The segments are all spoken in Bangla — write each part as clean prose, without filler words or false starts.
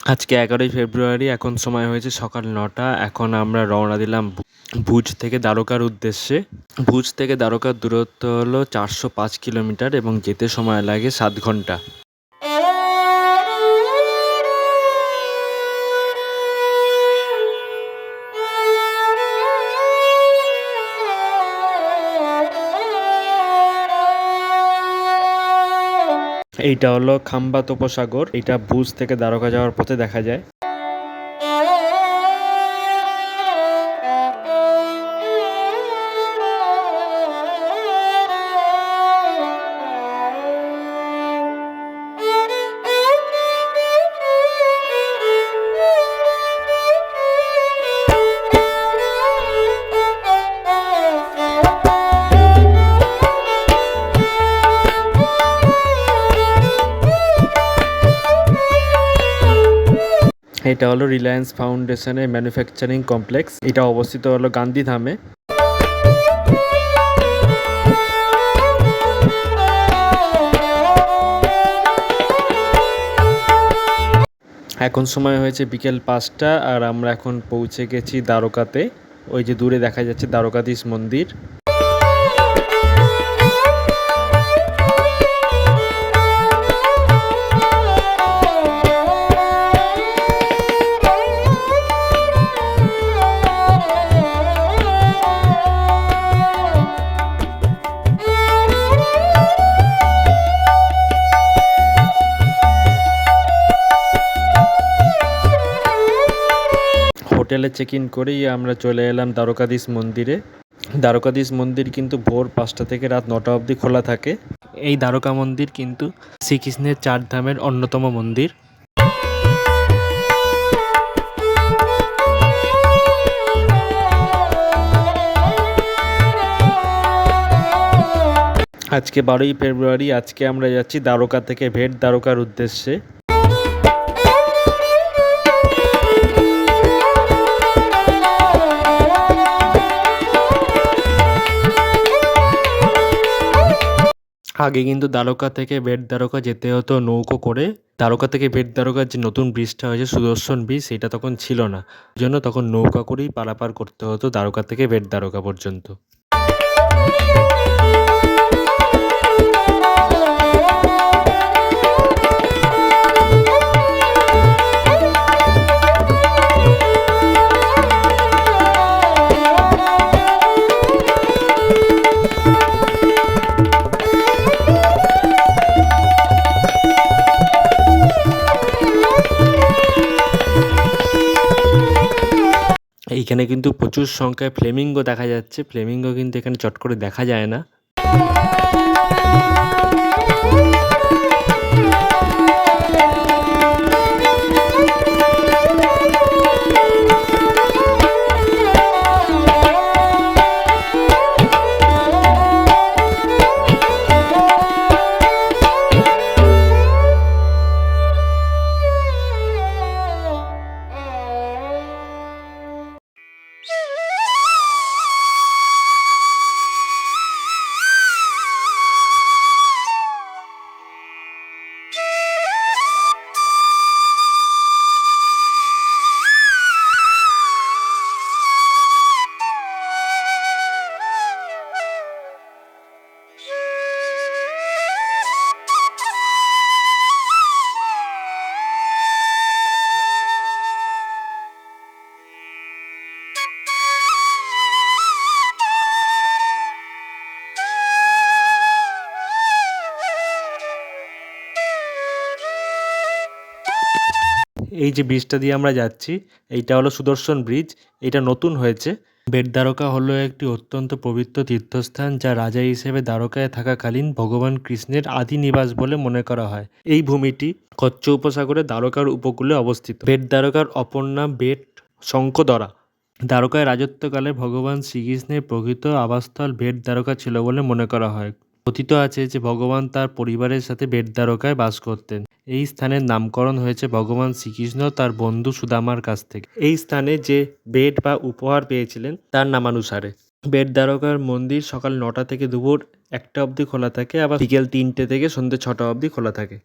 আজকে 11ই ফেব্রুয়ারি, এখন সময় হয়েছে সকাল 9টা। এখন আমরা রওনা দিলাম ভুজ থেকে দ্বারকার উদ্দেশ্যে। ভুজ থেকে দ্বারকার দূরত্ব হলো 405 কিলোমিটার এবং যেতে সময় লাগে 7 ঘন্টা। এইটা হলো খাম্বাত উপসাগর, এটা ভুজ থেকে দ্বারকা যাওয়ার পথে দেখা যায়। এটা হলো রিলায়েন্স ফাউন্ডেশনের ম্যানুফ্যাকচারিং কমপ্লেক্স, এটা অবস্থিত হলো গান্ধীধামে। এখন সময় হয়েছে বিকেল 5টা আর আমরা এখন পৌঁছে গেছি দ্বারকাতে। ওই যে দূরে দেখা যাচ্ছে দ্বারকাধীশ মন্দির। হোটেলে চেক ইন করেই আমরা চলে এলাম দ্বারকাধীশ মন্দিরে। দ্বারকাধীশ মন্দির কিন্তু ভোর 5টা থেকে রাত 9টা অবধি খোলা থাকে। এই দ্বারকা মন্দির কিন্তু শ্রীকৃষ্ণের 4 ধামের অন্যতম মন্দির। আজকে 12ই ফেব্রুয়ারি, আজকে আমরা যাচ্ছি দ্বারকা থেকে ভেট দ্বারকার উদ্দেশ্যে। আগে কিন্তু দ্বারকা থেকে বেট দ্বারকা যেতে হতো নৌকো করে। দ্বারকা থেকে বেট দ্বারকার যে নতুন ব্রিজটা হয়েছে সুদর্শন ব্রিজ, সেটা তখন ছিল না, ওই জন্য তখন নৌকা করেই পারাপার করতে হতো দ্বারকা থেকে বেট দ্বারকা পর্যন্ত। এইখানে কিন্তু প্রচুর সংখ্যায় ফ্লেমিঙ্গো দেখা যাচ্ছে। ফ্লেমিঙ্গো কিন্তু এখানে চট করে দেখা যায় না। এই যে ব্রিজটা দিয়ে আমরা যাচ্ছি, এইটা হলো সুদর্শন ব্রিজ, এটা নতুন হয়েছে। বেট দ্বারকা হলো একটি অত্যন্ত পবিত্র তীর্থস্থান, যা রাজা হিসেবে দ্বারকায় থাকাকালীন ভগবান কৃষ্ণের আদি নিবাস বলে মনে করা হয়। এই ভূমিটি কচ্ছ উপসাগরে দ্বারকার উপকূলে অবস্থিত। বেট দ্বারকার অপর নাম বেট শঙ্খদরা। দ্বারকায় রাজত্বকালে ভগবান শ্রীকৃষ্ণের প্রকৃত আবাসস্থল বেট দ্বারকা ছিল বলে মনে করা হয়। কথিত আছে যে ভগবান তার পরিবারের সাথে বেট দ্বারকায় বাস করতেন। এই স্থানের নামকরণ হয়েছে ভগবান শ্রীকৃষ্ণ তার বন্ধু সুদামার কাছ থেকে এই স্থানে যে বেট বা উপহার পেয়েছিলেন তার নামানুসারে। বেট দ্বারকার মন্দির সকাল 9টা থেকে দুপুর 1টা অবধি খোলা থাকে, আবার বিকেল 3টে থেকে সন্ধ্যে 6টা অবধি খোলা থাকে।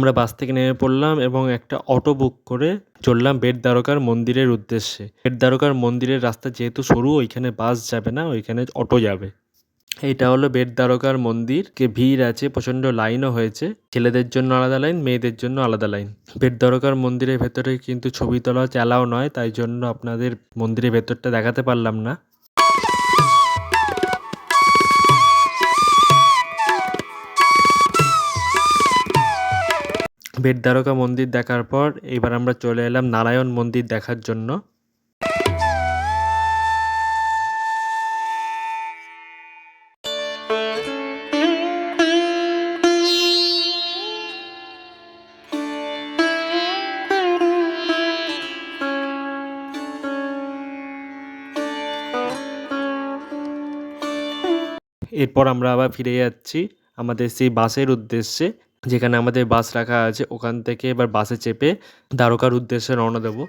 আমরা বাস থেকে নেমে পড়লাম এবং একটা অটো বুক করে চললাম বেটদ্বারকার মন্দিরের উদ্দেশ্যে। বেটদ্বারকার মন্দিরের রাস্তা যেহেতু সরু, ওইখানে বাস যাবে না, ওইখানে অটো যাবে। এইটা হলো বেটদ্বারকার মন্দির। ভিড় আছে, প্রচণ্ড লাইনও হয়েছে। ছেলেদের জন্য আলাদা লাইন, মেয়েদের জন্য আলাদা লাইন। বেটদ্বারকার মন্দিরের ভেতরে কিন্তু ছবি তোলা অ্যালাউ নয়, তাই জন্য আপনাদের মন্দিরের ভেতরটা দেখাতে পারলাম না। বেটদ্বারকা মন্দির দেখার পর এবার আমরা চলে এলাম নারায়ণ মন্দির দেখার জন্য। এরপর আমরা আবার ফিরে যাচ্ছি আমাদের সেই বাসের উদ্দেশ্যে, যেখানে আমাদের বাস রাখা আছে। ওখান থেকে এবার বাসে চেপে দ্বারকার উদ্দেশ্যে রওনা দেবো।